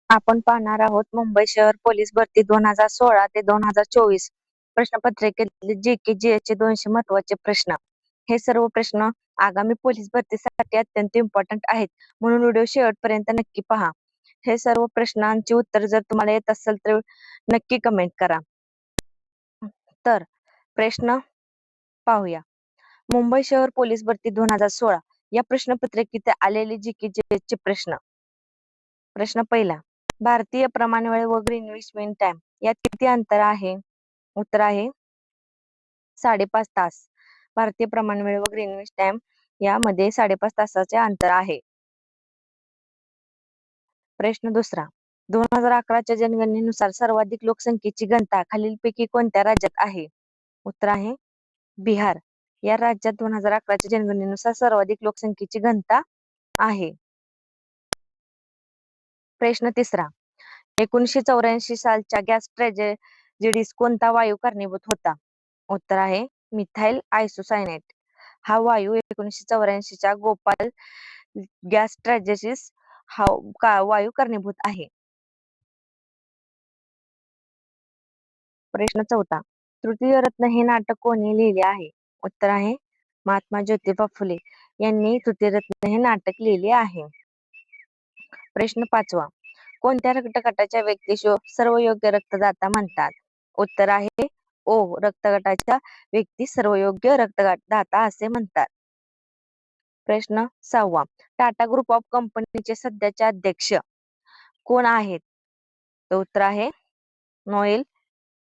आपण पाहणार आहोत मुंबई शहर पोलीस भरती 2016 ते 2024 प्रश्नपत्रिकेतील GK चे 200 महत्वाचे प्रश्न. हे सर्व प्रश्न आगामी पोलीस भरतीसाठी अत्यंत इम्पॉर्टंट आहेत, म्हणून व्हिडिओ शेवटपर्यंत नक्की पहा. हे सर्व प्रश्नांची उत्तर जर तुम्हाला येत असेल तर नक्की कमेंट करा. तर प्रश्न पाहूया. मुंबई शहर पोलीस भरती 2016 या प्रश्नपत्रिकेत आलेले GK चे प्रश्न. प्रश्न पहिला, भारतीय प्रमाण वेळ व ग्रीनविच मीन टाइम यात किती अंतर आहे? उत्तर आहे 5.5 तास. भारतीय प्रमाण वेळ व ग्रीनविच टाइम यामध्ये 5.5 तासाचे अंतर आहे. प्रश्न दुसरा, 2011च्या जनगणनेनुसार सर्वाधिक लोकसंख्येची घनता खालीलपैकी कोणत्या राज्यात आहे? उत्तर आहे बिहार. या राज्यात 2011च्या जनगणनेनुसार सर्वाधिक लोकसंख्येची घनता आहे. प्रश्न तिसरा, 1984 सालच्या गॅस ट्रॅजेडीस कोणता वायू कारणीभूत होता? उत्तर आहे मिथाइल आयसोसायनेट. हा वायू 1984 च्या भोपाळ गॅस ट्रॅजेडीस हा वायू कारणीभूत आहे. प्रश्न चौथा, तृतीय रत्न हे नाटक कोणी लिहिले आहे? उत्तर आहे महात्मा ज्योतिबा फुले यांनी तृतीय रत्न हे नाटक लिहिले आहे. प्रश्न पाचवा, कोणत्या रक्तगटाच्या व्यक्तीस सर्व योग्य रक्तदाता म्हणतात? उत्तर आहे ओ रक्तगटाच्या व्यक्ती सर्वयोग्य रक्तदाता असे म्हणतात. प्रश्न सहावा, टाटा ग्रुप ऑफ कंपनीचे सध्याचे अध्यक्ष कोण आहेत? तर उत्तर आहे नोएल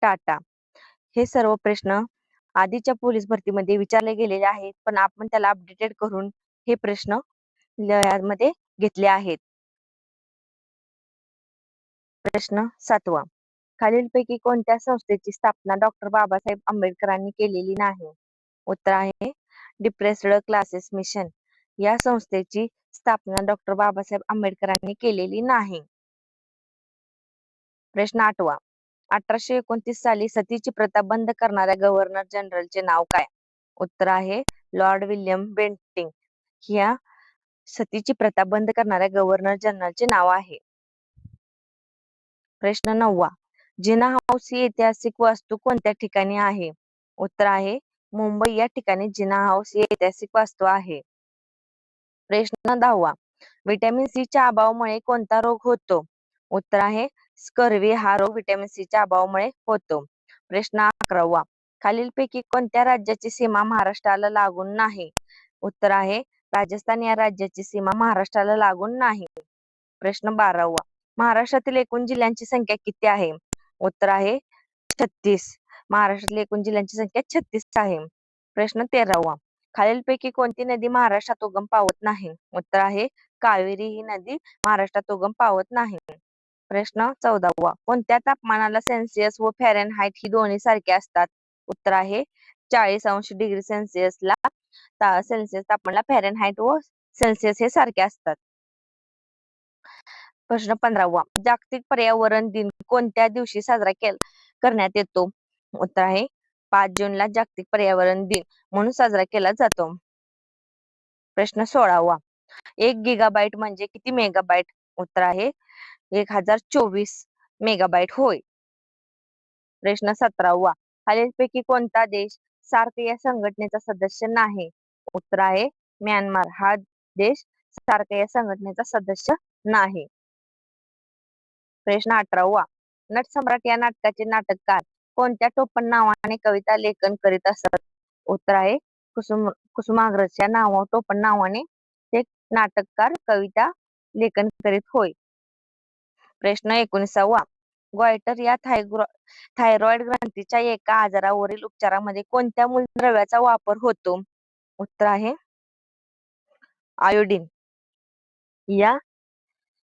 टाटा. हे सर्व प्रश्न आधीच्या पोलीस भरतीमध्ये विचारले गेलेले आहेत, पण आपण त्याला अपडेटेड करून हे प्रश्न मध्ये घेतले आहेत. प्रश्न सातवा, खालीलपैकी कोणत्या संस्थेची स्थापना डॉक्टर बाबासाहेब आंबेडकरांनी केलेली नाही? उत्तर आहे डिप्रेस्ड क्लासेस मिशन. या संस्थेची स्थापना डॉक्टर बाबासाहेब आंबेडकरांनी केलेली नाही. प्रश्न आठवा, 1829 साली सतीची प्रथा बंद करणाऱ्या गव्हर्नर जनरलचे नाव काय? उत्तर आहे लॉर्ड विल्यम बेंटिंक. या सतीची प्रथा बंद करणाऱ्या गव्हर्नर जनरलचे नाव आहे. प्रश्न नववा, जिना हाऊस ही ऐतिहासिक वास्तू कोणत्या ठिकाणी आहे? उत्तर आहे मुंबई या ठिकाणी जिना हाऊस ही ऐतिहासिक वास्तू आहे. प्रश्न 10वा, व्हिटॅमिन सी च्या अभावामुळे कोणता रोग होतो? उत्तर आहे स्कर्वी. हा रोग व्हिटॅमिन सी च्या अभावामुळे होतो. प्रश्न 11वा, खालीलपैकी कोणत्या राज्याची सीमा महाराष्ट्राला लागून नाही? उत्तर आहे राजस्थान या राज्याची सीमा महाराष्ट्राला लागून नाही. प्रश्न 12वा, महाराष्ट्रातील एकूण जिल्ह्यांची संख्या किती आहे? उत्तर आहे 36. महाराष्ट्रातील एकूण जिल्ह्यांची संख्या 36 आहे. प्रश्न 13वा, खालीलपैकी कोणती नदी महाराष्ट्रात उगम पावत नाही? उत्तर आहे कावेरी. ही नदी महाराष्ट्रात उगम पावत नाही. प्रश्न 14वा, कोणत्या तापमानाला सेल्सिअस व फॅरेनहाइट ही दोन्ही सारखे असतात? उत्तर आहे 40°C ला सेल्सिअस तापमानाला फॅरेनहाइट व सेल्सिअस हे सारखे असतात. प्रश्न 15वा, जागतिक पर्यावरण दिन कोणत्या दिवशी साजरा करण्यात येतो? उत्तर आहे 5 जूनला जागतिक पर्यावरण दिन म्हणून साजरा केला जातो. प्रश्न 16वा, 1 गिगाबाईट म्हणजे किती मेगाबाईट? उत्तर आहे 1024 मेगाबाईट होय. प्रश्न 17वा, खालीलपैकी कोणता देश सार्क या संघटनेचा सदस्य नाही? उत्तर आहे म्यानमार. हा देश सार्क या संघटनेचा सदस्य नाही. प्रश्न 18वा, नटसम्राट या नाटकाचे नाटककार कोणत्या टोपण नावाने कविता लेखन करीत असतात? उत्तर आहे कुसुमाग्रज या टोपण नावाने ते नाटककार कविता लेखन करीत होय. प्रश्न 19वा, गॉयटर या थायरॉइड ग्रंथीच्या एका आजारावरील उपचारामध्ये कोणत्या मूलद्रव्याचा वापर होतो? उत्तर आहे आयोडीन. या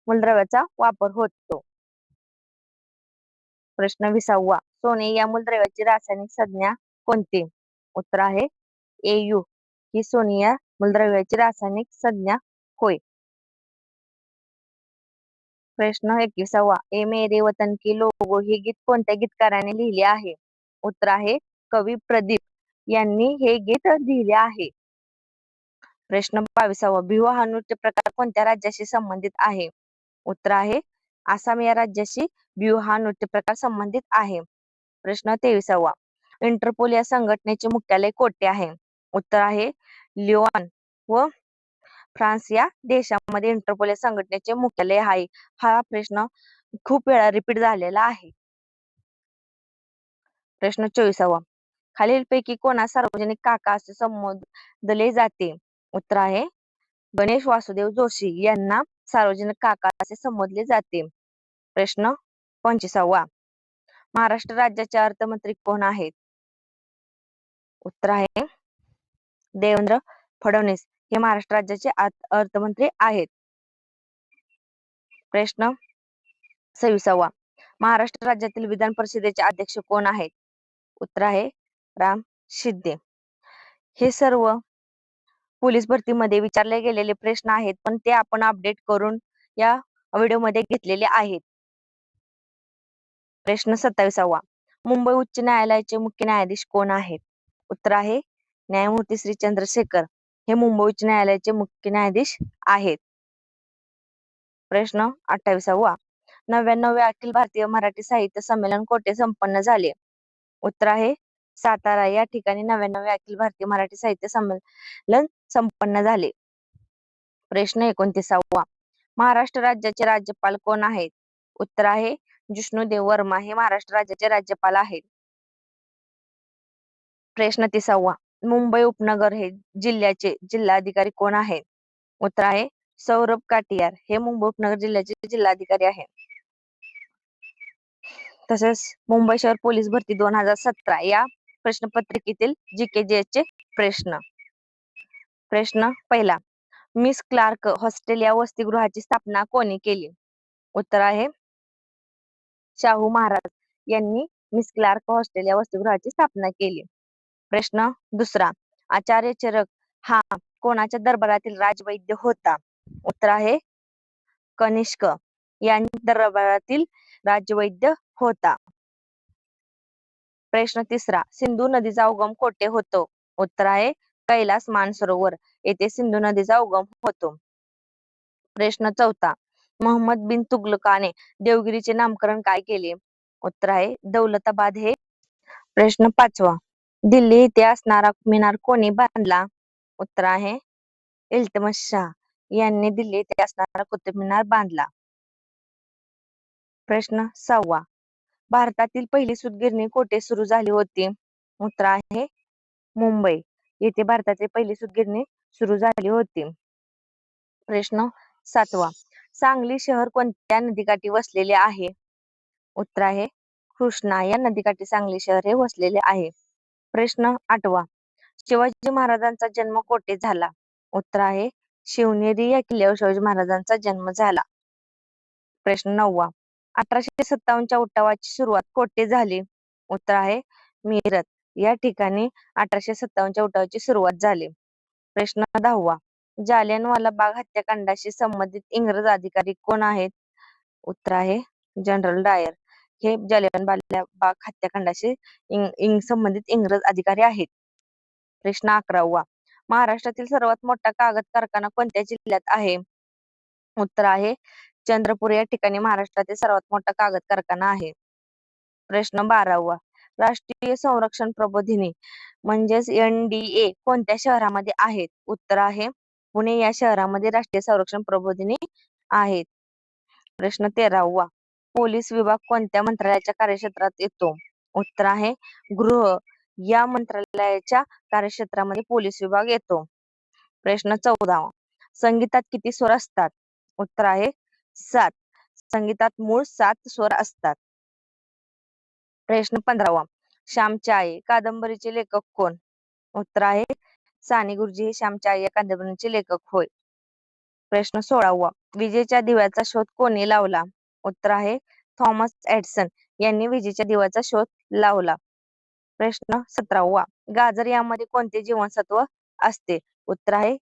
मूलद्रव्याचा वापर होतो. प्रश्न 20वा, सोने या मूलद्रव्याची रासायनिक संज्ञा कोणती? उत्तर आहे Au. ही सोने या मूलद्रव्याची रासायनिक संज्ञा होय. प्रश्न 21वा, ए मेरे वतन की लोगो हे गीत कोणत्या गीतकाराने लिहिले आहे? उत्तर आहे कवी प्रदीप यांनी हे गीत लिहिले आहे. प्रश्न 22वा, बिहू हा नृत्य प्रकार कोणत्या राज्याशी संबंधित आहे? उत्तर आहे आसाम या राज्याशी बिहू हा नृत्य प्रकार संबंधित आहे. प्रश्न 23वा. इंटरपोल या संघटनेचे मुख्यालय कोठे आहे? उत्तर आहे लिओन व फ्रान्स या देशामध्ये इंटरपोल या संघटनेचे मुख्यालय आहे. हा प्रश्न खूप वेळा रिपीट झालेला आहे. प्रश्न 24वा. खालीलपैकी कोणास सार्वजनिक काका असे संबोधले जाते? उत्तर आहे गणेश वासुदेव जोशी यांना सार्वजनिक काका असे संबोधले जाते. प्रश्न 25वा. महाराष्ट्र राज्याचे अर्थमंत्री कोण आहेत? उत्तर आहे देवेंद्र फडणवीस हे महाराष्ट्र राज्याचे अर्थमंत्री आहेत. प्रश्न 26वा. महाराष्ट्र राज्यातील विधान परिषदेचे अध्यक्ष कोण आहेत? उत्तर आहे राम शिंदे. हे सर्व पोलीस भरतीमध्ये विचारले गेलेले प्रश्न आहेत, पण ते आपण अपडेट करून या व्हिडिओमध्ये घेतलेले आहेत. प्रश्न 27वा. मुंबई उच्च न्यायालयाचे मुख्य न्यायाधीश कोण आहेत? उत्तर आहे न्यायमूर्ती श्री चंद्रशेखर हे मुंबई उच्च न्यायालयाचे मुख्य न्यायाधीश आहेत. प्रश्न 28वा. 99वे अखिल भारतीय मराठी साहित्य संमेलन कोठे संपन्न झाले? उत्तर आहे सातारा या ठिकाणी 99वे अखिल भारतीय मराठी साहित्य संमेलन संपन्न झाले. प्रश्न 29वा. महाराष्ट्र राज्याचे राज्यपाल कोण आहेत? उत्तर आहे जिष्णुदेव वर्मा हे महाराष्ट्र राज्याचे राज्यपाल आहेत. प्रश्न 30वा. मुंबई उपनगर हे जिल्ह्याचे जिल्हाधिकारी कोण आहेत? उत्तर आहे सौरभ काटियार हे मुंबई उपनगर जिल्ह्याचे जिल्हाधिकारी आहेत. तसेच मुंबई शहर पोलीस भरती 2017 या प्रश्नपत्रिकेतील GK चे प्रश्न. प्रश्न पहिला. मिस क्लार्क हॉस्टेल या वसतिगृहाची स्थापना कोणी केली? उत्तर आहे शाहू महाराज यांनी मिस क्लार्क हॉस्टेल या वसतिगृहाची स्थापना केली. प्रश्न दुसरा. आचार्य चरक हा कोणाच्या दरबारातील राजवैद्य होता? उत्तर आहे कनिष्क यांनी दरबारातील राजवैद्य होता. प्रश्न तिसरा. सिंधू नदीचा उगम कोठे होतो? उत्तर आहे कैलास मानसरोवर येथे सिंधू नदीचा उगम होतो. प्रश्न चौथा. मोहम्मद बिन तुगलकाने देवगिरीचे नामकरण काय केले? उत्तर आहे दौलताबाद हे. प्रश्न पाचवा. दिल्ली येथे असणारा मिनार कोणी बांधला? उत्तर आहे इल्तमिश शाह यांनी दिल्ली येथे असणारा कुतुब मिनार बांधला. प्रश्न सहावा. भारतातील पहिली सूतगिरणी कोठे सुरू झाली होती? उत्तर आहे मुंबई येथे भारतातील पहिली सूतगिरणी सुरू झाली होती. प्रश्न सातवा. सांगली शहर कोणत्या नदीकाठी वसलेले आहे? उत्तर आहे कृष्णा या नदीकाठी सांगली शहर हे वसलेले आहे. प्रश्न आठवा. शिवाजी महाराजांचा जन्म कोठे झाला? उत्तर आहे शिवनेरी या किल्ल्यावर शिवाजी महाराजांचा जन्म झाला. प्रश्न नववा. 1857च्या उठावाची सुरुवात कोठे झाली? उत्तर आहे मिरज या ठिकाणी 1857च्या उठावाची सुरुवात झाली. प्रश्न 10वा. जालियनवाला बाग हत्याकांडाशी संबंधित इंग्रज अधिकारी कोण आहेत? उत्तर आहे जनरल डायर हे जालियनवाला बाग हत्याकांडाशी संबंधित इंग्रज अधिकारी आहेत. प्रश्न 11वा. महाराष्ट्रातील सर्वात मोठा कागद कारखाना कोणत्या जिल्ह्यात आहे? उत्तर आहे चंद्रपूर या ठिकाणी महाराष्ट्रातील सर्वात मोठा कागद कारखाना आहे. प्रश्न 12वा. राष्ट्रीय संरक्षण प्रबोधिनी म्हणजेच NDA कोणत्या शहरामध्ये आहेत? उत्तर आहे पुणे या शहरामध्ये राष्ट्रीय संरक्षण प्रबोधिनी आहेत. प्रश्न 13वा. पोलीस विभाग कोणत्या मंत्रालयाच्या कार्यक्षेत्रात येतो? उत्तर आहे गृह या मंत्रालयाच्या कार्यक्षेत्रामध्ये पोलीस विभाग येतो. प्रश्न 14वा. संगीतात किती स्वर असतात? उत्तर आहे 7. संगीतात मूळ 7 स्वर असतात. प्रश्न 15वा. श्यामची आई कादंबरीचे लेखक कोण? उत्तर आहे साने गुरुजी हे श्यामची आई या कादंबरीचे लेखक होय. प्रश्न 16वा. विजेच्या दिव्याचा शोध कोणी लावला? उत्तर आहे थॉमस एडिसन यांनी विजेच्या दिव्याचा शोध लावला. प्रश्न 17वा. गाजर यामध्ये कोणते जीवनसत्व असते? उत्तर आहे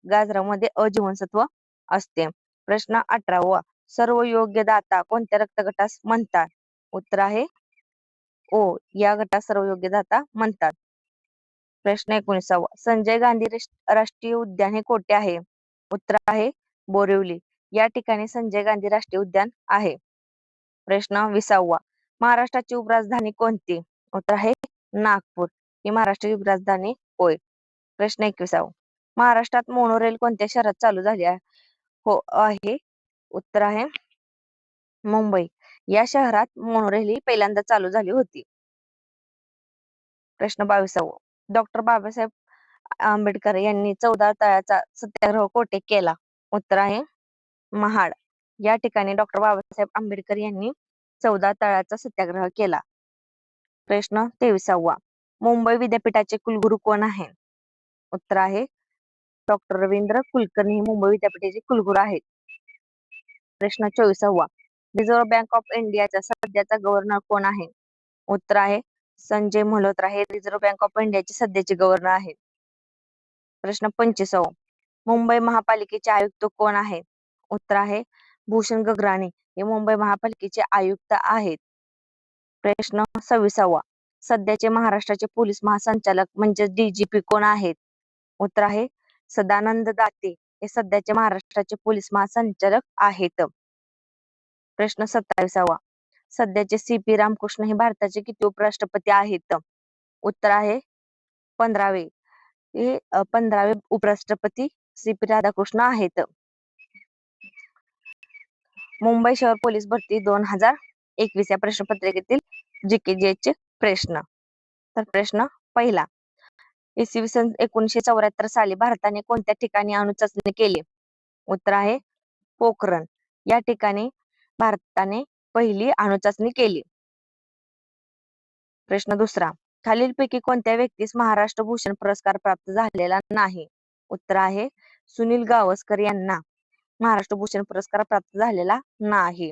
गाजरामध्ये अ जीवनसत्व असते. प्रश्न 18वा. सर्व योग्य दाता कोणत्या रक्तगटास म्हणतात? उत्तर आहे ओ या गटास सर्व योग्य दाता म्हणतात. प्रश्न 19वा. संजय गांधी राष्ट्रीय उद्यान हे कोठे आहे? उत्तर आहे बोरिवली या ठिकाणी संजय गांधी राष्ट्रीय उद्यान आहे. प्रश्न 20वा महाराष्ट्राची उपराजधानी कोणती? उत्तर आहे नागपूर ही महाराष्ट्राची उपराजधानी होय. प्रश्न 21वा महाराष्ट्रात मोनोरेल कोणत्या शहरात चालू झाली आहे? उत्तर आहे मुंबई या शहरात मोनोरेल ही पहिल्यांदा चालू झाली होती. प्रश्न 22वा डॉक्टर बाबासाहेब आंबेडकर यांनी 14 तळ्याचा सत्याग्रह कोठे केला? उत्तर आहे महाड या ठिकाणी डॉक्टर बाबासाहेब आंबेडकर यांनी 14 तळ्याचा सत्याग्रह केला. प्रश्न 23वा मुंबई विद्यापीठाचे कुलगुरू कोण आहे? उत्तर आहे डॉक्टर रवींद्र कुलकर्णी हे मुंबई विद्यापीठाचे कुलगुरू आहेत. प्रश्न 24वा रिझर्व्ह बँक ऑफ इंडियाचा सध्याचा गव्हर्नर कोण आहे? उत्तर आहे संजय मल्होत्रा हे रिझर्व्ह बँक ऑफ इंडियाचे सध्याचे गव्हर्नर आहेत. प्रश्न 25वा मुंबई महापालिकेचे आयुक्त कोण आहेत? उत्तर आहे भूषण गगराणी हे मुंबई महापालिकेचे आयुक्त आहेत. प्रश्न 26वा सध्याचे महाराष्ट्राचे पोलीस महासंचालक म्हणजे DGP कोण आहेत? उत्तर आहे सदानंद दाते हे सध्याचे महाराष्ट्राचे पोलीस महासंचालक आहेत. प्रश्न 27वा सध्याचे CP रामकृष्ण हे भारताचे किती उपराष्ट्रपती आहेत? उत्तर आहे 15वे हे 15वे उपराष्ट्रपती CP राधाकृष्ण आहेत. मुंबई शहर पोलीस भरती 2021 या प्रश्नपत्रिकेतील GK चे प्रश्न. तर प्रश्न पहिला इसवी सन 1974 साली भारताने कोणत्या ठिकाणी अणुचाचणी केली? उत्तर आहे पोखरण या ठिकाणी भारताने पहिली अणुचाचणी केली. प्रश्न दुसरा खालीलपैकी कोणत्या व्यक्तीस महाराष्ट्र भूषण पुरस्कार प्राप्त झालेला नाही? उत्तर आहे सुनील गावस्कर यांना महाराष्ट्र भूषण पुरस्कार प्राप्त झालेला नाही.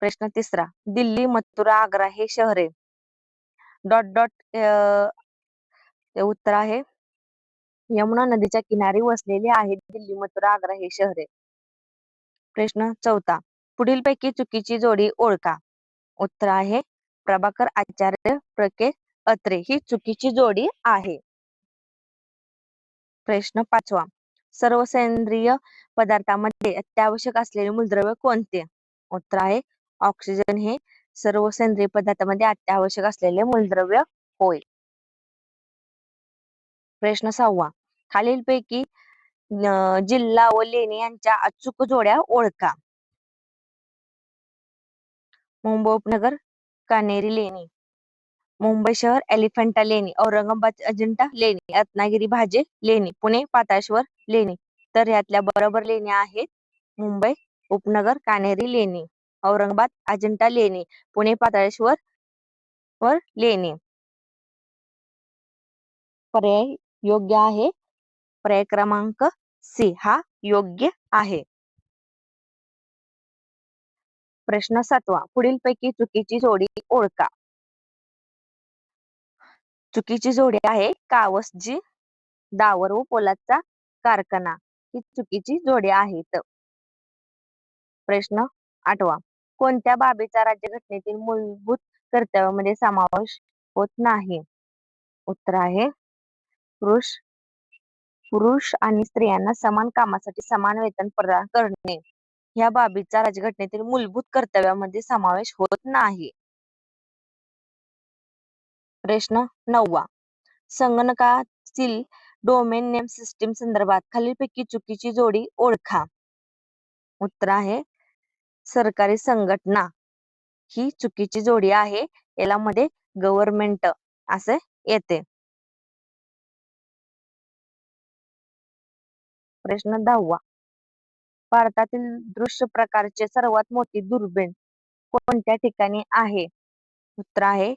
प्रश्न तिसरा दिल्ली मथुरा आग्रा हे शहरे ... ते उत्तर आहे यमुना नदीच्या किनारी वसलेले आहेत दिल्ली मथुरा आग्रा हे शहरे. प्रश्न चौथा पुढीलपैकी चुकीची जोडी ओळखा. उत्तर आहे प्रभाकर आचार्य प्रके अत्रे ही चुकीची जोडी आहे. प्रश्न पाचवा सर्व सेंद्रिय पदार्थामध्ये अत्यावश्यक असलेले मूलद्रव्य कोणते? उत्तर आहे ऑक्सिजन हे सर्व सेंद्रिय पदार्थामध्ये अत्यावश्यक असलेले मूलद्रव्य होय. प्रश्न सहावा खालीलपैकी जिल्हा व लेणी यांच्या अचूक जोड्या ओळखा. मुंबई उपनगर कान्हेरी लेणी, मुंबई शहर एलिफंटा लेणी, औरंगाबाद अजिंठा लेणी, रत्नागिरी भाजे लेणी, पुणे पाताळेश्वर लेणी. तर यातल्या बरोबर लेण्या आहेत मुंबई उपनगर कान्हेरी लेणी, औरंगाबाद अजिंठा लेणी, पुणे पाताळेश्वर लेणी. पर्याय योग्य आहे. पर्याय क्रमांक C हा योग्य आहे. प्रश्न 7वा पुढीलपैकी चुकीची जोडी ओळखा. चुकीची जोडी आहे कावसजी दावर व पोलादचा कारखाना ही चुकीची जोडी आहेत. प्रश्न 8वा कोणत्या बाबीचा राज्यघटनेतील मूलभूत कर्तव्यामध्ये समावेश होत नाही? उत्तर आहे पुरुष आणि स्त्रियांना समान कामासाठी समान वेतन प्रदान करणे ह्या बाबीचा राज्यघटनेतील मूलभूत कर्तव्यामध्ये समावेश होत नाही. प्रश्न 9वा संगणकातील डोमेन नेम सिस्टीम संदर्भात खालीलपैकी चुकीची जोडी ओळखा. उत्तर आहे सरकारी संघटना ही चुकीची जोडी आहे. याला मध्ये गव्हर्नमेंट असे येते. प्रश्न 10वा भारतातील दृश्य प्रकारचे सर्वात मोठी दुर्बीण कोणत्या ठिकाणी आहे? उत्तर आहे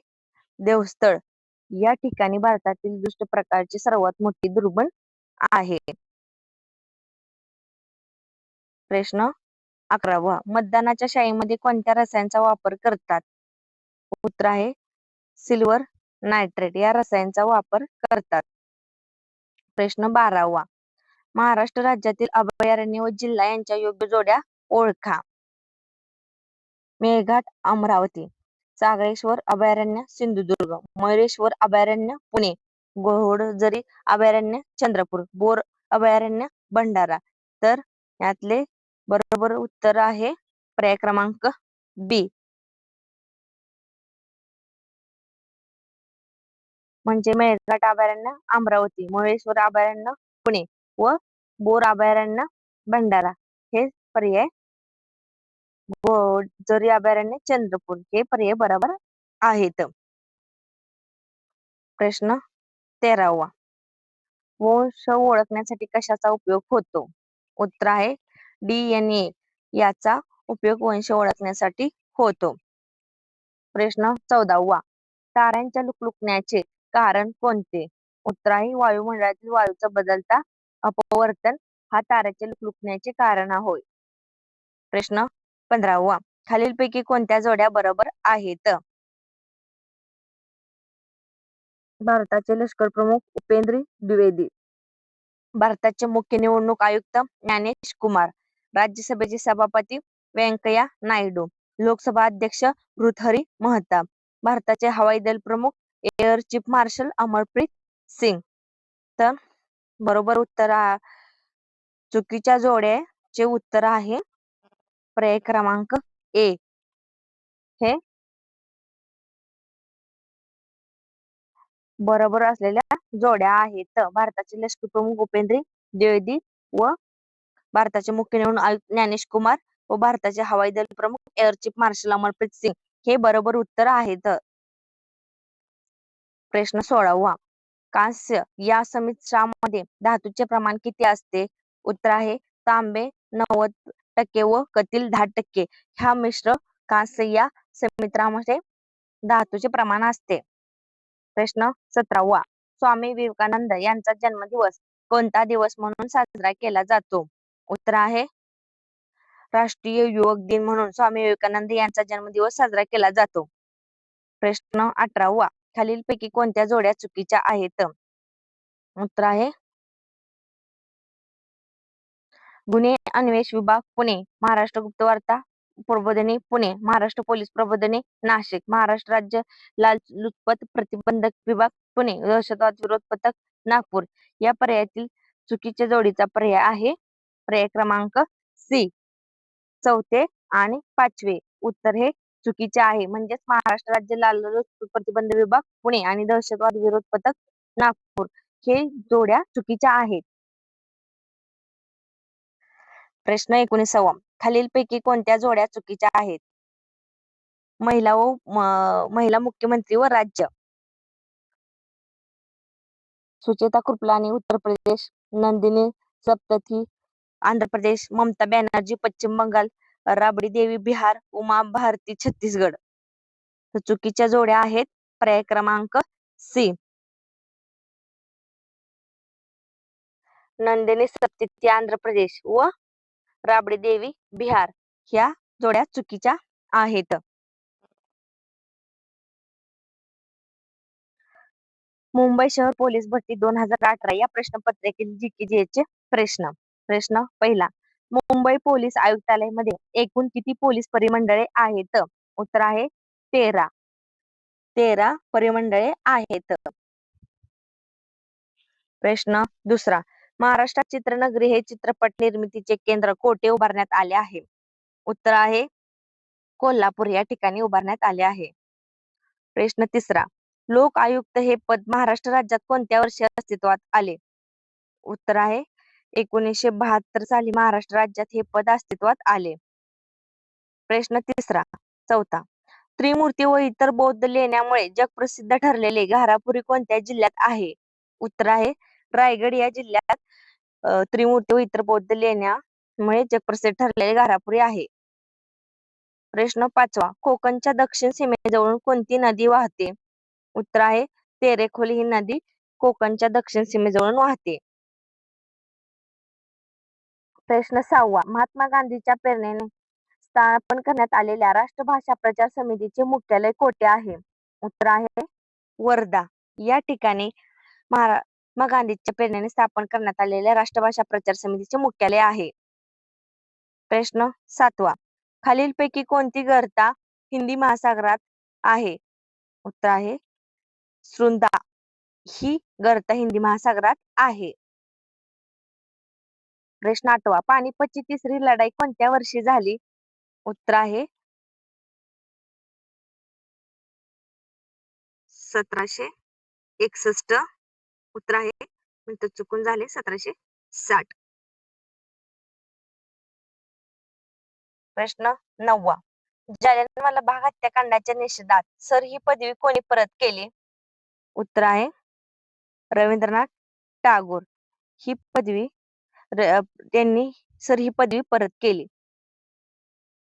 देवस्थळ या ठिकाणी भारतातील दृश्य प्रकारची सर्वात मोठी दुर्बीण आहे. प्रश्न 11वा मतदानाच्या शाईमध्ये कोणत्या रसायनाचा वापर करतात? उत्तर आहे सिल्वर नायट्रेट या रसायनाचा वापर करतात. प्रश्न 12वा महाराष्ट्र राज्यातील अभयारण्य व जिल्हा यांच्या योग्य जोड्या ओळखा. मेळघाट अमरावती, सागरेश्वर अभयारण्य सिंधुदुर्ग, मयुरेश्वर अभयारण्य पुणे, घोडझरी अभयारण्य चंद्रपूर, बोर अभयारण्य भंडारा. तर यातले बरोबर उत्तर आहे पर्याय क्रमांक बी, म्हणजे मेळघाट अभयारण्य अमरावती, मुळेश्वर अभयारण्य पुणे व बोर अभयारण्य भंडारा हे पर्याय, जरी अभयारण्य चंद्रपूर हे पर्याय बरोबर आहेत. प्रश्न 13वा, वंश ओळखण्यासाठी कशाचा उपयोग होतो? उत्तर आहे DNA याचा उपयोग वंश ओळखण्यासाठी होतो. प्रश्न 14वा, ताऱ्यांच्या लुकलुकण्याचे कारण कोणते? उत्तर आहे वायुमंडळातील वायूचा बदलता अपवर्तन हा ताऱ्याच्या लुकलुकण्याचे कारण होय. प्रश्न 15वा, खालीलपैकी कोणत्या जोड्या बरोबर आहेत? भारताचे लष्कर प्रमुख उपेंद्र द्विवेदी, भारताचे मुख्य निवडणूक आयुक्त ज्ञानेश कुमार, राज्यसभेचे सभापती व्यंकय्या नायडू, लोकसभा अध्यक्ष भृतहरी महताब, भारताचे हवाई दल प्रमुख Air Chief Marshal Amarpreet Singh. तर बरोबर उत्तर चुकीच्या जोड्याचे उत्तर आहे पर्याय क्रमांक ए हे बरोबर असलेल्या जोड्या आहेत. भारताचे लष्कर प्रमुख उपेंद्र द्विवेदी व भारताचे मुख्य निवडणूक आयुक्त ज्ञानेश कुमार व भारताचे हवाई दल प्रमुख Air Chief Marshal Amarpreet Singh हे बरोबर उत्तर आहेत. प्रश्न 16वा, कांस्य या समिश्रामध्ये धातूचे प्रमाण किती असते? उत्तर आहे तांबे 90% व कथील 10%. ह्या मिश्र कांस्य या समिश्रामध्ये धातूचे प्रमाण असते. प्रश्न 17वा, स्वामी विवेकानंद यांचा जन्मदिवस कोणता दिवस म्हणून साजरा केला जातो? उत्तर आहे राष्ट्रीय युवक दिन म्हणून स्वामी विवेकानंद यांचा जन्मदिवस साजरा केला जातो. प्रश्न 18वा, खालीलपैकी कोणत्या जोड्या चुकीच्या आहेत? उत्तर आहे गुन्हे अन्वेष विभाग पुणे, महाराष्ट्र गुप्तवार्ता प्रबोधिनी पुणे, महाराष्ट्र पोलीस प्रबोधिनी नाशिक, महाराष्ट्र राज्य लाचलुचपत प्रतिबंधक विभाग पुणे, दहशतवाद विरोध पथक नागपूर. या पर्यायातील चुकीच्या जोडीचा पर्याय आहे पर्याय क्रमांक सी, चौथे आणि पाचवे उत्तर हे चुकीचे आहे. म्हणजेच महाराष्ट्र राज्य लाचलुचपत प्रतिबंध विभाग पुणे आणि दहशतवाद विरोध पथक नागपूर हे जोड्या चुकीच्या आहेत. प्रश्न 19वा, खालीलपैकी कोणत्या जोड्या चुकीच्या आहेत? महिला मुख्यमंत्री व राज्य, सुचेता कृपलानी उत्तर प्रदेश, नंदिनी सप्तती आंध्र प्रदेश, ममता बॅनर्जी पश्चिम बंगाल, राबडी देवी बिहार, उमा भारती छत्तीसगड. तर चुकीच्या जोड्या आहेत पर्याय क्रमांक सी, नंदिनी सप्तती आंध्र प्रदेश व राबडी देवी बिहार ह्या जोड्या चुकीच्या आहेत. मुंबई शहर पोलीस भरती 2018 या प्रश्नपत्रिकेतील जीकेचे प्रश्न. प्रश्न पहिला, मुंबई पोलीस आयुक्तालयामध्ये एकूण किती पोलीस परिमंडळे आहेत? उत्तर आहे 13 परिमंडळे आहेत. प्रश्न दुसरा, महाराष्ट्रात चित्रनगरी हे चित्रपट निर्मितीचे केंद्र कोठे उभारण्यात आले आहे? उत्तर आहे कोल्हापूर या ठिकाणी उभारण्यात आले आहे. प्रश्न तिसरा, लोक आयुक्त हे पद महाराष्ट्र राज्यात कोणत्या वर्षी अस्तित्वात आले? उत्तर आहे 1972 साली महाराष्ट्र राज्यात हे पद अस्तित्वात आले. प्रश्न तिसरा चौथा, त्रिमूर्ती व इतर बौद्ध लेण्यामुळे जगप्रसिद्ध ठरलेले घारापुरी कोणत्या जिल्ह्यात आहे? उत्तर आहे रायगड या जिल्ह्यात त्रिमूर्ती व इतर बौद्ध लेण्यामुळे जगप्रसिद्ध ठरलेले घारापुरी आहे. प्रश्न पाचवा, कोकणच्या दक्षिण सीमेजवळून कोणती नदी वाहते? उत्तर आहे तेरेखोल ही नदी कोकणच्या दक्षिण सीमेजवळून वाहते. प्रश्न 6वा, महात्मा गांधीच्या प्रेरणेने स्थापन करण्यात आलेल्या राष्ट्रभाषा प्रचार समितीचे मुख्यालय कोठे आहे? उत्तर आहे वर्धा या ठिकाणी महात्मा गांधीच्या प्रेरणेने स्थापन करण्यात आलेल्या राष्ट्रभाषा प्रचार समितीचे मुख्यालय आहे. प्रश्न 7वा, खालीलपैकी कोणती गर्ता हिंदी महासागरात आहे? उत्तर आहे सृंदा ही गर्ता हिंदी महासागरात आहे. प्रश्न 8वा पानिपतची तिसरी लढाई कोणत्या वर्षी झाली? उत्तर आहे 1761. उत्तर आहे मिनिट चुकून झाले 1760. प्रश्न 9वा जालियनवाला बाग हत्याकांडाच्या निषेधात सर ही पदवी कोणी परत केली? उत्तर आहे रवींद्रनाथ टागोर. ही पदवी त्यांनी सर ही पदवी परत केली.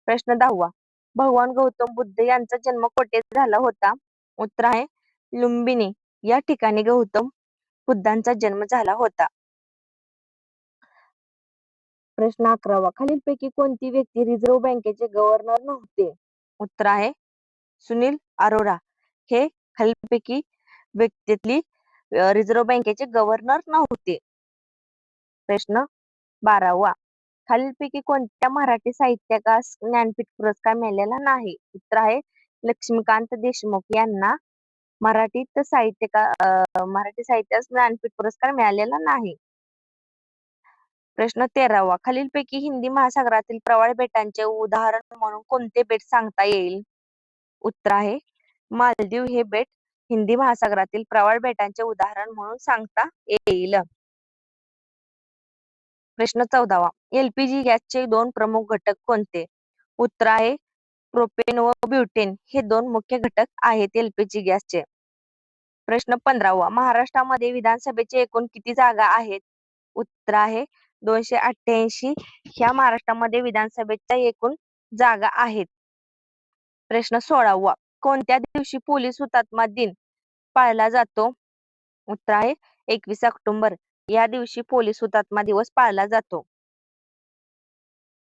प्रश्न 10वा भगवान गौतम बुद्ध यांचा जन्म कोठे झाला होता? उत्तर आहे लुंबिनी या ठिकाणी गौतम बुद्धांचा जन्म झाला होता. प्रश्न 11वा खालीलपैकी कोणती व्यक्ती रिझर्व्ह बँकेचे गव्हर्नर नव्हते? उत्तर आहे सुनील अरोरा. हे खालीलपैकी व्यक्तीतली रिझर्व्ह बँकेचे गव्हर्नर नव्हते. प्रश्न 12वा खालीलपैकी कोणत्या मराठी साहित्यकास ज्ञानपीठ पुरस्कार मिळालेला नाही? उत्तर आहे लक्ष्मीकांत देशमुख यांना मराठी साहित्यास ज्ञानपीठ पुरस्कार मिळालेला नाही. प्रश्न 13वा खालीलपैकी हिंदी महासागरातील प्रवाळ बेटांचे उदाहरण म्हणून कोणते बेट सांगता येईल? उत्तर आहे मालदीव. हे बेट हिंदी महासागरातील प्रवाळ बेटांचे उदाहरण म्हणून सांगता येईल. प्रश्न 14वा एलपीजी गॅसचे दोन प्रमुख घटक कोणते? उत्तर आहे प्रोपेन व ब्युटेन. हे दोन मुख्य घटक आहेत एलपीजी गॅसचे. प्रश्न 15वा महाराष्ट्रामध्ये विधानसभेचे एकूण किती जागा आहेत? उत्तर आहे 288. ह्या महाराष्ट्रामध्ये विधानसभेच्या एकूण जागा आहेत. प्रश्न 16वा कोणत्या दिवशी पोलीस हुतात्मा दिन पाळला जातो? उत्तर आहे 21 ऑक्टोबर. या दिवशी पोलीस हुतात्मा दिवस पाळला जातो.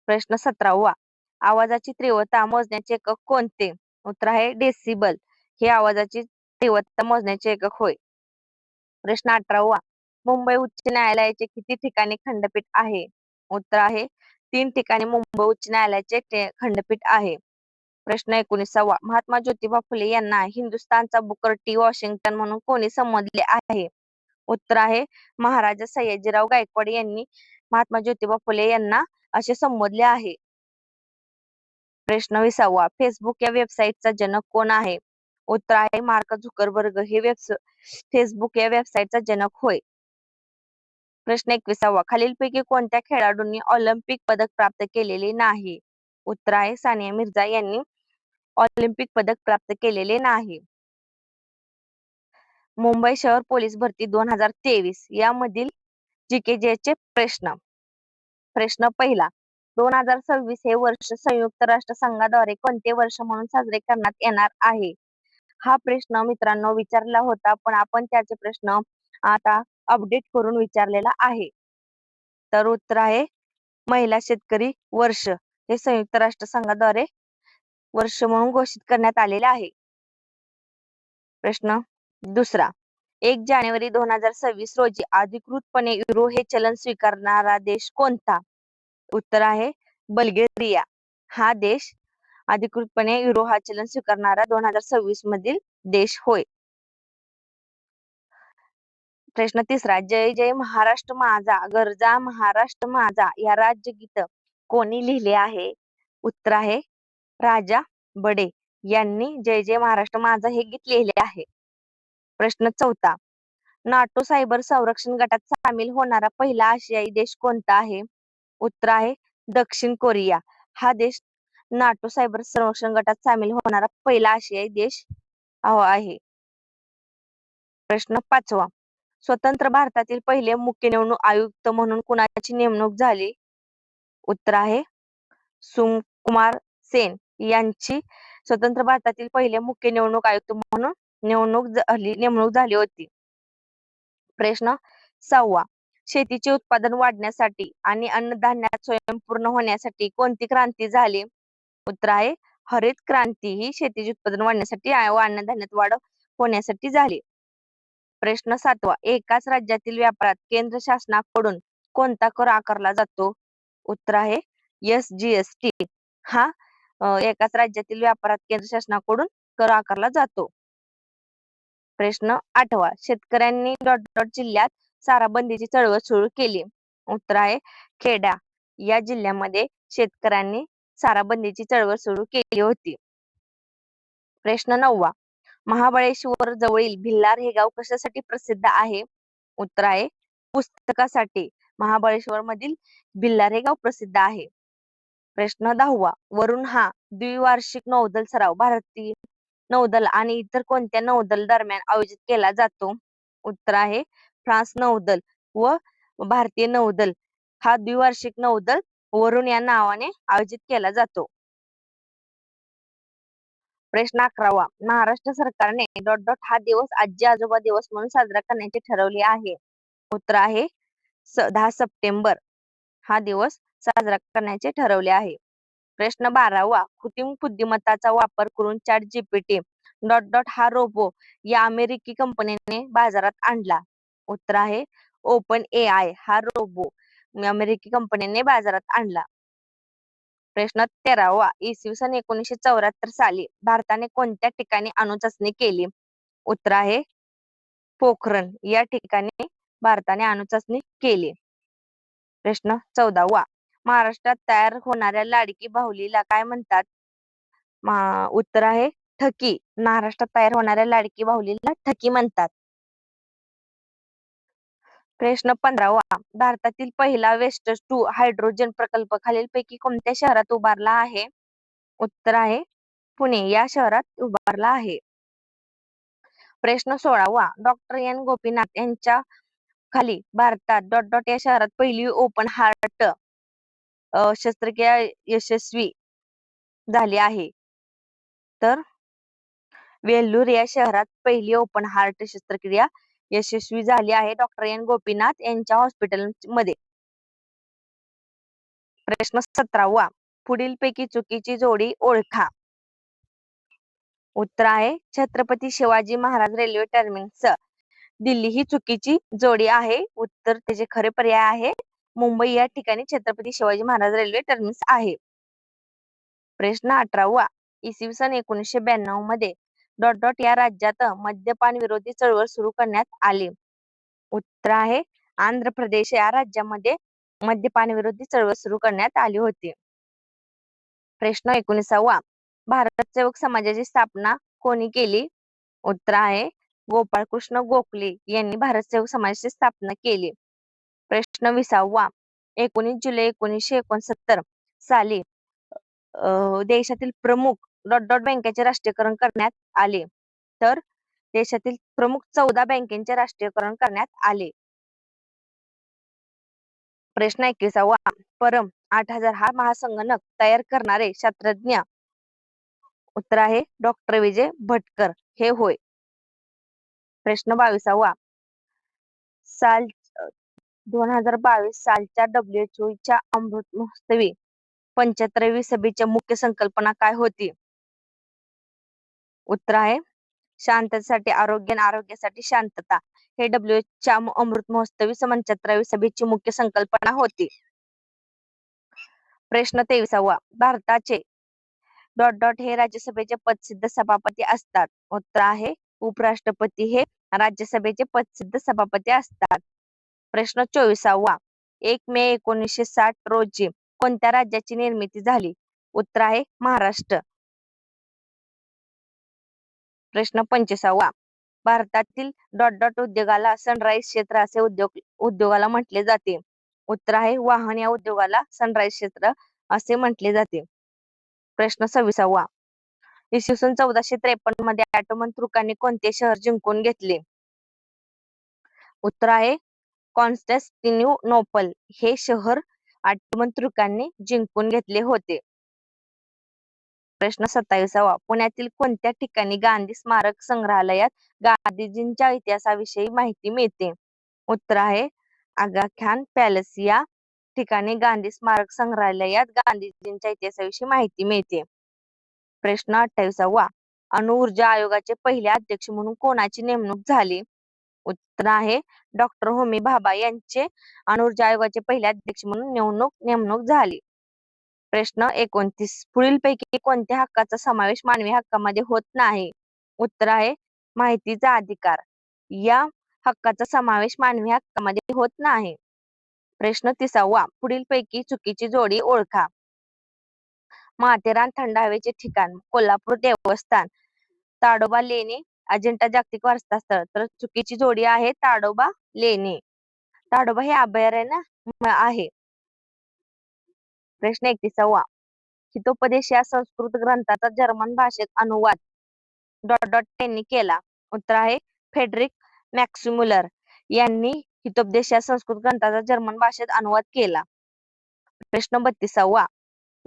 प्रश्न 17वा आवाजाची तीव्रता मोजण्याचे एकक कोणते? उत्तर आहे डेसिबल. हे आवाजाची तीव्रता मोजण्याचे एकक होय. प्रश्न 18वा मुंबई उच्च न्यायालयाचे किती ठिकाणी खंडपीठ आहे? उत्तर आहे 3 ठिकाणी मुंबई उच्च न्यायालयाचे खंडपीठ आहे. प्रश्न 19वा महात्मा ज्योतिबा फुले यांना हिंदुस्थानचा बुकर टी वॉशिंग्टन म्हणून कोणी संबोधले आहे? उत्तर आहे महाराजा सयाजीराव गायकवाड यांनी महात्मा ज्योतिबा फुले यांना असे संबोधले आहे. प्रश्न 20वा फेसबुक या वेबसाईटचा जनक कोण आहे? उत्तर आहे मार्क झुकरबर्ग. हे फेसबुक या वेबसाईटचा जनक होय. प्रश्न 21वा खालीलपैकी कोणत्या खेळाडूंनी ऑलिम्पिक पदक प्राप्त केलेले नाही? उत्तर आहे सानिया मिर्झा यांनी ऑलिम्पिक पदक प्राप्त केलेले नाही. मुंबई शहर पोलीस भरती 2023 यामधील जीकेचे प्रश्न. प्रश्न पहिला 2026 हे वर्ष संयुक्त राष्ट्र संघाद्वारे कोणते वर्ष म्हणून साजरे करण्यात येणार आहे? हा प्रश्न मित्रांनो विचारला होता, पण आपण त्याचे प्रश्न आता अपडेट करून विचारलेला आहे. तर उत्तर आहे महिला शेतकरी वर्ष. हे संयुक्त राष्ट्र संघाद्वारे वर्ष म्हणून घोषित करण्यात आलेले आहे. प्रश्न दुसरा 1 जानेवारी 2026 रोजी अधिकृतपणे युरो हे चलन स्वीकारणारा देश कोणता? उत्तर आहे बल्गेरिया. हा देश अधिकृतपणे युरो हा चलन स्वीकारणारा 2026 मधील देश होय. प्रश्न तिसरा जय जय महाराष्ट्र माझा गरजा महाराष्ट्र माझा या राज्यगीत कोणी लिहिले आहे? उत्तर आहे राजा बडे यांनी जय जय महाराष्ट्र माझा हे गीत लिहिले आहे. प्रश्न चौथा नाटो सायबर संरक्षण गटात सामील होणारा पहिला आशियाई देश कोणता आहे? उत्तर आहे दक्षिण कोरिया. हा देश नाटो सायबर संरक्षण गटात सामील होणारा पहिला आशियाई देश आहे. प्रश्न 5वा स्वतंत्र भारतातील पहिले मुख्य निवडणूक आयुक्त म्हणून कुणाची नेमणूक झाली? उत्तर आहे सुकुमार सेन यांची स्वतंत्र भारतातील पहिले मुख्य निवडणूक आयुक्त म्हणून नेमणूक झाली होती. प्रश्न 6वा शेतीचे उत्पादन वाढण्यासाठी आणि अन्नधान्यात स्वयंपूर्ण होण्यासाठी कोणती क्रांती झाली? उत्तर आहे हरित क्रांती. ही शेतीचे उत्पादन वाढण्यासाठी व अन्नधान्यात वाढ होण्यासाठी झाली. प्रश्न 7वा एकाच राज्यातील व्यापारात केंद्र शासनाकडून कोणता कर आकारला जातो? उत्तर आहे SGST. हा एकाच राज्यातील व्यापारात केंद्र शासनाकडून कर आकारला जातो. प्रश्न 8वा शेतकऱ्यांनी ... जिल्ह्यात सारा बंदीची चळवळ सुरू केली. उत्तर आहे खेडा या जिल्ह्यामध्ये शेतकऱ्यांनी सारा बंदीची चळवळ सुरू केली होती. प्रश्न 9वा महाबळेश्वर जवळील भिल्लार हे गाव कशासाठी प्रसिद्ध आहे? उत्तर आहे पुस्तकासाठी. महाबळेश्वर मधील भिल्लार हे गाव प्रसिद्ध आहे. प्रश्न 10वा वरुण हा द्विवार्षिक नौदल सराव भारतीय नौदल आणि इतर कोणत्या नौदल दरम्यान आयोजित केला जातो? उत्तर आहे फ्रान्स नौदल व भारतीय नौदल हा द्विवार्षिक नौदल वरुण या नावाने आयोजित केला जातो. प्रश्न 11वा महाराष्ट्र सरकारने ... हा दिवस आजी आजोबा दिवस म्हणून साजरा करण्याचे ठरवले आहे. उत्तर आहे 10 सप्टेंबर हा दिवस साजरा करण्याचे ठरवले आहे. प्रश्न 12वा कृत्रिम बुद्धिमत्ताचा वापर करून ChatGPT ... हा रोबो या अमेरिकी कंपनीने बाजारात आणला. उत्तर आहे ओपन AI हा रोबो अमेरिकी कंपनीने बाजारात आणला. प्रश्न 13वा इसवी सन 1974 साली भारताने कोणत्या ठिकाणी अणुचाचणी केली? उत्तर आहे पोखरण या ठिकाणी भारताने अणुचाचणी केली. प्रश्न 14वा महाराष्ट्रात तयार होणाऱ्या लाडकी बाहुलीला काय म्हणतात? उत्तर आहे ठकी. महाराष्ट्रात तयार होणाऱ्या लाडकी बाहुलीला ठकी म्हणतात. प्रश्न 15वा भारतातील पहिला वेस्ट टू हायड्रोजन प्रकल्प खालीलपैकी कोणत्या शहरात उभारला आहे? उत्तर आहे पुणे या शहरात उभारला आहे. प्रश्न 16वा डॉक्टर एन गोपीनाथ यांच्या खाली भारतात ... या शहरात पहिली ओपन हार्ट शस्त्रक्रिया यशस्वी झाली आहे. तर वेल्लूर या शहरात पहिली ओपन हार्ट शस्त्रक्रिया यशस्वी झाली आहे डॉक्टर एन गोपीनाथ यांच्या हॉस्पिटल मध्ये. प्रश्न 17वा पुढीलपैकी चुकीची जोडी ओळखा. उत्तर आहे छत्रपती शिवाजी महाराज रेल्वे टर्मिनस दिल्ली ही चुकीची जोडी आहे. उत्तर त्याचे खरे पर्याय आहे मुंबई या ठिकाणी छत्रपती शिवाजी महाराज रेल्वे टर्मिनस आहे. प्रश्न 18वा इसवी सन 1992 मध्ये ... या राज्यात मद्यपान विरोधी चळवळ सुरू करण्यात आली. उत्तर आहे आंध्र प्रदेश या राज्यामध्ये मद्यपान विरोधी चळवळ सुरू करण्यात आली होती. प्रश्न 19वा भारत सेवक समाजाची स्थापना कोणी केली? उत्तर आहे गोपाळकृष्ण गोखले यांनी भारत सेवक समाजाची स्थापना केली. प्रश्न 20वा 19 जुलै 1969 साली देशातील प्रमुख ... बँकेचे राष्ट्रीयकरण करण्यात आले. तर देशातील प्रमुख 14 बँकेचे राष्ट्रीयकरण करण्यात आले. प्रश्न 21वा परम 8000 हा महासंगणक तयार करणारे शास्त्रज्ञ? उत्तर आहे डॉक्टर विजय भटकर हे होय. प्रश्न 22वा साल 2022 सालच्या WHO च्या अमृत महोत्सवी 75वी सभेच्या मुख्य संकल्पना काय होती? उत्तर आहे शांततेसाठी आरोग्य आणि आरोग्यासाठी शांतता हे WHO च्या अमृत महोत्सवी 75वी सभेची मुख्य संकल्पना होती. प्रश्न 23वा भारताचे ... हे राज्यसभेचे पदसिद्ध सभापती असतात. उत्तर आहे उपराष्ट्रपती हे राज्यसभेचे पदसिद्ध सभापती असतात. प्रश्न 24वा 1 मे 1960 रोजी कोणत्या राज्याची निर्मिती झाली? उत्तर आहे महाराष्ट्र. प्रश्न 25वा भारतातील ... उद्योगाला सनराइज क्षेत्र असे उद्योगाला म्हटले जाते. उत्तर आहे वाहन या उद्योगाला सनराइज क्षेत्र असे म्हटले जाते. प्रश्न 26वा इसवी सन 1453 मध्ये ऑटोमन तुर्कांनी कोणते शहर जिंकून घेतले? उत्तर आहे कॉन्स्टँटिनोपल हे शहर ऑटोमन तुर्कांनी जिंकून घेतले होते. प्रश्न 27वा पुण्यातील कोणत्या ठिकाणी गांधी स्मारक संग्रहालयात गांधीजींच्या इतिहासाविषयी माहिती मिळते? उत्तर आहे आगा खान पॅलेस या ठिकाणी गांधी स्मारक संग्रहालयात गांधीजींच्या इतिहासाविषयी माहिती मिळते. प्रश्न 28वा अणुऊर्जा आयोगाचे पहिले अध्यक्ष म्हणून कोणाची नेमणूक झाली? उत्तर आहे डॉक्टर होमी भाभा यांचे अणुऊर्जा आयोगाचे पहिले अध्यक्ष म्हणून नेमणूक झाली. प्रश्न 29 पुढीलपैकी कोणत्या हक्काचा समावेश मानवी हक्कामध्ये होत नाही? उत्तर आहे माहितीचा अधिकार या हक्काचा समावेश मानवी हक्कामध्ये होत नाही. प्रश्न 30वा पुढीलपैकी चुकीची जोडी ओळखा. माथेरान थंड हवेचे ठिकाण, कोल्हापूर देवस्थान, ताडोबा लेणी, अजिंठा जागतिक वारसा स्थळ. तर चुकीची जोडी आहे ताडोबा लेणी. ताडोबा हे अभयारण्य आहे. प्रश्न 31वा हितोपदेश या संस्कृत ग्रंथाचा जर्मन भाषेत अनुवाद डॉट डॉट यांनी केला. उत्तर आहे फ्रेडरिक मॅक्समुलर यांनी हितोपदेश या संस्कृत ग्रंथाचा जर्मन भाषेत अनुवाद केला. प्रश्न 32वा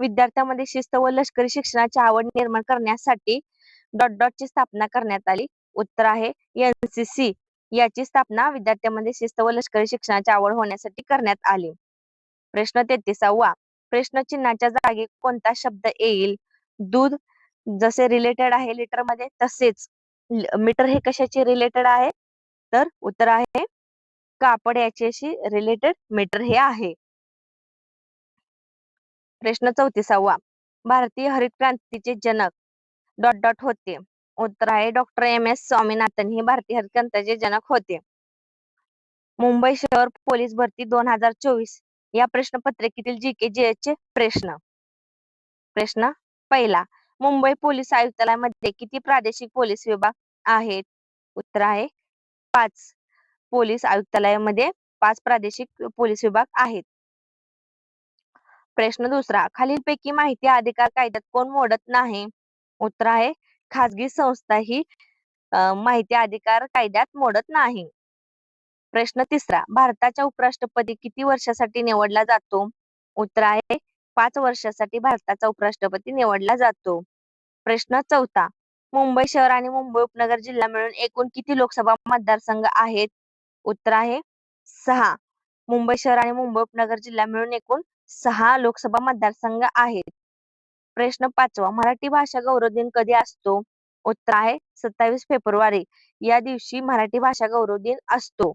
विद्यार्थ्यांमध्ये शिस्त व लष्करी शिक्षणाची आवड निर्माण करण्यासाठी डॉट डॉट ची स्थापना करण्यात आली. उत्तर आहे NCC याची स्थापना विद्यार्थ्यांमध्ये शिस्त व लष्करी शिक्षणाची आवड होण्यासाठी करण्यात आली. प्रश्न 33वा प्रश्न चिन्हाच्या जागी कोणता शब्द येईल. दूध जसे रिलेटेड आहे लिटर मध्ये तसेच मीटर हे कशाचे रिलेटेड आहे. तर उत्तर आहे कापड याच्याशी रिलेटेड मीटर हे आहे. प्रश्न 34वा भारतीय हरित क्रांतीचे जनक डॉट डॉट होते. उत्तर आहे डॉक्टर MS स्वामीनाथन हे भारतीय हरित क्रांतीचे जनक होते. मुंबई शहर पोलीस भरती 2024 या प्रश्नपत्रिकेतील GK चे प्रश्न. प्रश्न पहिला मुंबई पोलीस आयुक्तालयामध्ये किती प्रादेशिक पोलीस विभाग आहेत. उत्तर आहे 5. पोलीस आयुक्तालयामध्ये 5 प्रादेशिक पोलीस विभाग आहेत. प्रश्न दुसरा खालीलपैकी माहिती अधिकार कायद्यात कोण मोडत नाही. उत्तर आहे खाजगी संस्था ही माहिती अधिकार कायद्यात मोडत नाही. प्रश्न तिसरा भारताच्या उपराष्ट्रपती किती वर्षासाठी निवडला जातो. उत्तर आहे 5 वर्षासाठी भारताचा उपराष्ट्रपती निवडला जातो. प्रश्न चौथा मुंबई शहर आणि मुंबई उपनगर जिल्हा मिळून एकूण किती लोकसभा मतदारसंघ आहेत. उत्तर आहे 6. मुंबई शहर आणि मुंबई उपनगर जिल्हा मिळून एकूण 6 लोकसभा मतदारसंघ आहेत. प्रश्न पाचवा मराठी भाषा गौरव दिन कधी असतो. उत्तर आहे 27 फेब्रुवारी या दिवशी मराठी भाषा गौरव दिन असतो.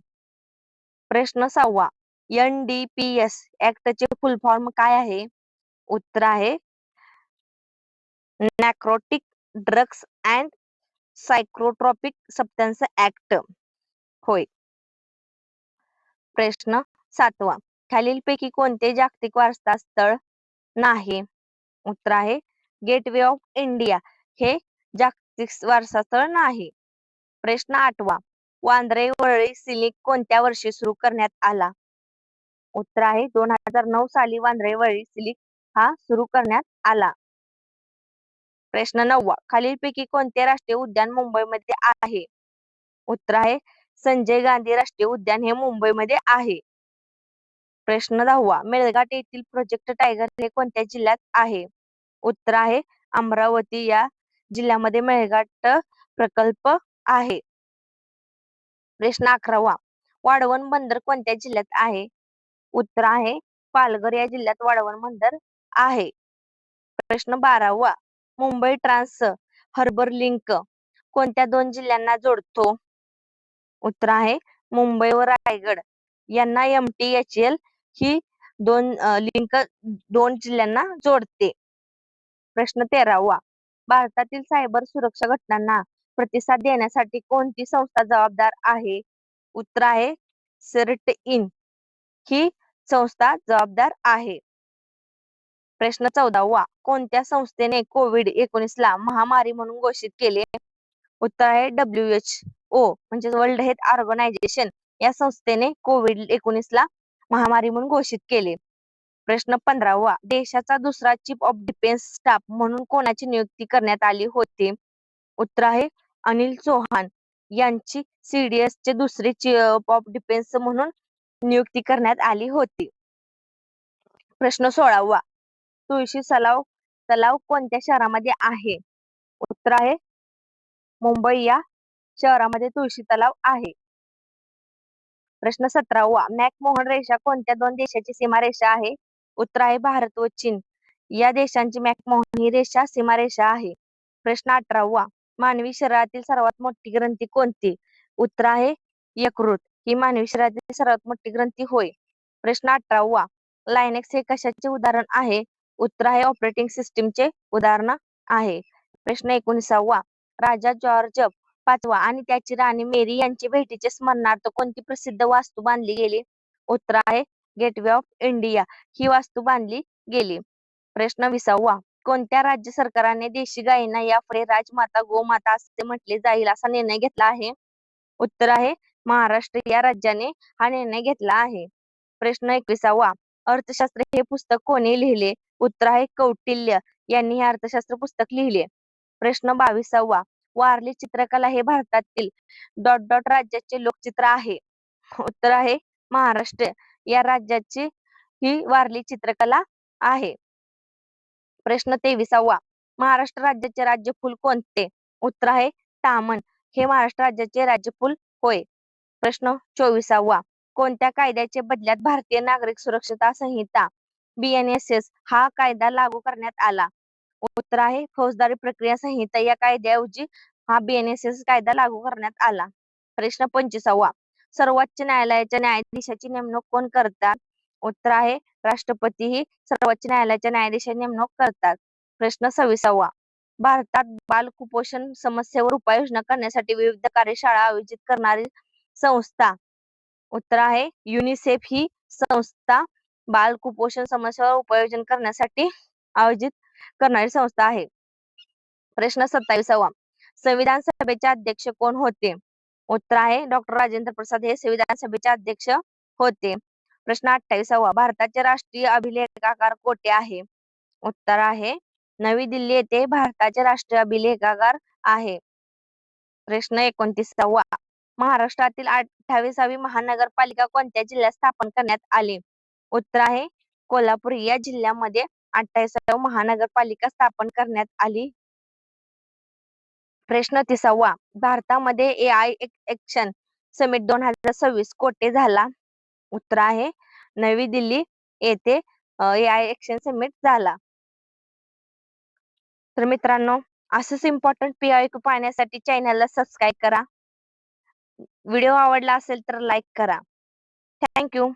प्रश्न 6वा NDPS ऍक्टचे फुल फॉर्म काय आहे. उत्तर आहे नॅर्कोटिक ड्रग्स अँड सायकोट्रॉपिक सबस्टन्स ऍक्ट होय. प्रश्न 7वा खालीलपैकी कोणते जागतिक वारसा स्थळ नाही. उत्तर आहे गेटवे ऑफ इंडिया हे जागतिक वारसा स्थळ नाही. प्रश्न 8वा वांद्रे वरळी सिल्क कोणत्या वर्षी सुरू करण्यात आला. उत्तर आहे 2009 साली वांद्रे वरळी सिल्क हा सुरू करण्यात आला. प्रश्न 9वा खालीलपैकी कोणते राष्ट्रीय उद्यान मुंबईमध्ये आहे. उत्तर आहे संजय गांधी राष्ट्रीय उद्यान हे मुंबईमध्ये आहे. प्रश्न 10वा मेळघाट येथील प्रोजेक्ट टायगर हे कोणत्या जिल्ह्यात आहे. उत्तर आहे अमरावती या जिल्ह्यामध्ये मेळघाट प्रकल्प आहे. प्रश्न 11वा वाढवण बंदर कोणत्या जिल्ह्यात आहे. उत्तर आहे पालघर या जिल्ह्यात वाढवण बंदर आहे. प्रश्न 12वा मुंबई ट्रान्स हार्बर लिंक कोणत्या 2 जिल्ह्यांना जोडतो. उत्तर आहे मुंबई व रायगड यांना MTHL ही लिंक 2 जिल्ह्यांना जोडते. प्रश्न 13वा भारतातील सायबर सुरक्षा घटनांना प्रतिसाद देण्यासाठी कोणती संस्था जबाबदार आहे. उत्तर आहे CERT-IN ही संस्था जबाबदार आहे. प्रश्न 14वा कोणत्या संस्थेने COVID-19 ला महामारी म्हणून घोषित केले. उत्तर आहे WHO म्हणजे वर्ल्ड हेल्थ ऑर्गनायझेशन या संस्थेने COVID-19 ला महामारी म्हणून घोषित केले. प्रश्न 15वा देशाचा दुसरा चीफ ऑफ डिफेन्स स्टाफ म्हणून कोणाची नियुक्ती करण्यात आली होती. उत्तर आहे अनिल चौहान यांची CDS चे दुसरे चीफ ऑफ डिफेन्स म्हणून नियुक्ती करण्यात आली होती. प्रश्न 16वा तुळशी तलाव कोणत्या शहरामध्ये आहे. उत्तर आहे मुंबई या शहरामध्ये तुळशी तलाव आहे. प्रश्न 17वा मॅकमोहन रेषा कोणत्या 2 देशाची सीमारेषा आहे. उत्तर आहे भारत व चीन या देशांची मॅकमोहन ही रेषा सीमारेषा आहे. प्रश्न 18वा मानवी शरीरातील सर्वात मोठी ग्रंथी कोणती. उत्तर आहे यकृत ही मानवी शरीरातील सर्वात मोठी ग्रंथी होय. प्रश्न 18वा लायनेक्स हे कशाचे उदाहरण आहे. उत्तर आहे ऑपरेटिंग सिस्टीमचे उदाहरण आहे. प्रश्न 19वा राजा जॉर्ज 5वा आणि त्याची राणी मेरी यांची भेटीचे स्मरणार्थ कोणती प्रसिद्ध वास्तू बांधली गेली. उत्तर आहे गेटवे ऑफ इंडिया ही वास्तू बांधली गेली. प्रश्न 20वा. कोणत्या राज्य सरकारने देशी गायींना यापुढे राजमाता गोमाता असे म्हटले जाईल असा निर्णय घेतला आहे? उत्तर आहे महाराष्ट्र या राज्याने हा निर्णय घेतला आहे. प्रश्न 21वा. अर्थशास्त्र हे पुस्तक कोणी लिहिले? उत्तर आहे कौटिल्य यांनी हे अर्थशास्त्र पुस्तक लिहिले. प्रश्न 22वा. वारली चित्रकला हे भारतातील डॉट डॉट राज्याचे लोकचित्र आहे. उत्तर आहे महाराष्ट्र या राज्याची ही वारली चित्रकला आहे. प्रश्न 23वा. महाराष्ट्र राज्याचे राज्यफूल कोणते? उत्तर आहे तामण हे महाराष्ट्र राज्याचे राज्यफूल होय. प्रश्न 24वा. कोणत्या कायद्याचे बदल्यात भारतीय नागरिक सुरक्षता संहिता BNSS हा कायदा लागू करण्यात आला? उत्तर आहे फौजदारी प्रक्रिया संहिता या कायद्याऐवजी हा BNSS कायदा लागू करण्यात आला. प्रश्न 25वा. सर्वोच्च न्यायालयाच्या न्यायाधीशाची नेमणूक कोण करतात? उत्तर आहे राष्ट्रपती ही सर्वोच्च न्यायालयाच्या न्यायाधीशाची नेमणूक करतात. प्रश्न 26वा. भारतात बाल कुपोषण समस्येवर उपाययोजना करण्यासाठी विविध कार्यशाळा आयोजित करणारी संस्था? उत्तर आहे युनिसेफ ही संस्था बाल कुपोषण समस्येवर उपाययोजना करण्यासाठी आयोजित करणारी संस्था आहे. प्रश्न 27वा. संविधान सभेचे अध्यक्ष कोण होते? उत्तर आहे डॉक्टर राजेंद्र प्रसाद हे संविधान सभेचे अध्यक्ष होते. प्रश्न 28वा. भारताचे राष्ट्रीय अभिलेखागार कोठे आहे? उत्तर आहे नवी दिल्ली येथे भारताचे राष्ट्रीय अभिलेखागार आहे. प्रश्न 29वा. महाराष्ट्रातील 28वी महानगरपालिका कोणत्या जिल्ह्यात स्थापन करण्यात आली? उत्तर आहे कोल्हापूर या जिल्ह्यामध्ये 28वी महानगरपालिका स्थापन करण्यात आली. प्रश्न 30वा. भारतामध्ये AI एक्शन समिट 2026 कोठे झाला? उत्तर आहे नवी दिल्ली येथे AI एक्शन समिट झाला. तर मित्रांनो असंच इम्पॉर्टंट PIQ पाहण्यासाठी चॅनलला सबस्क्राईब करा. व्हिडिओ आवडला असेल तर लाईक करा. थँक्यू.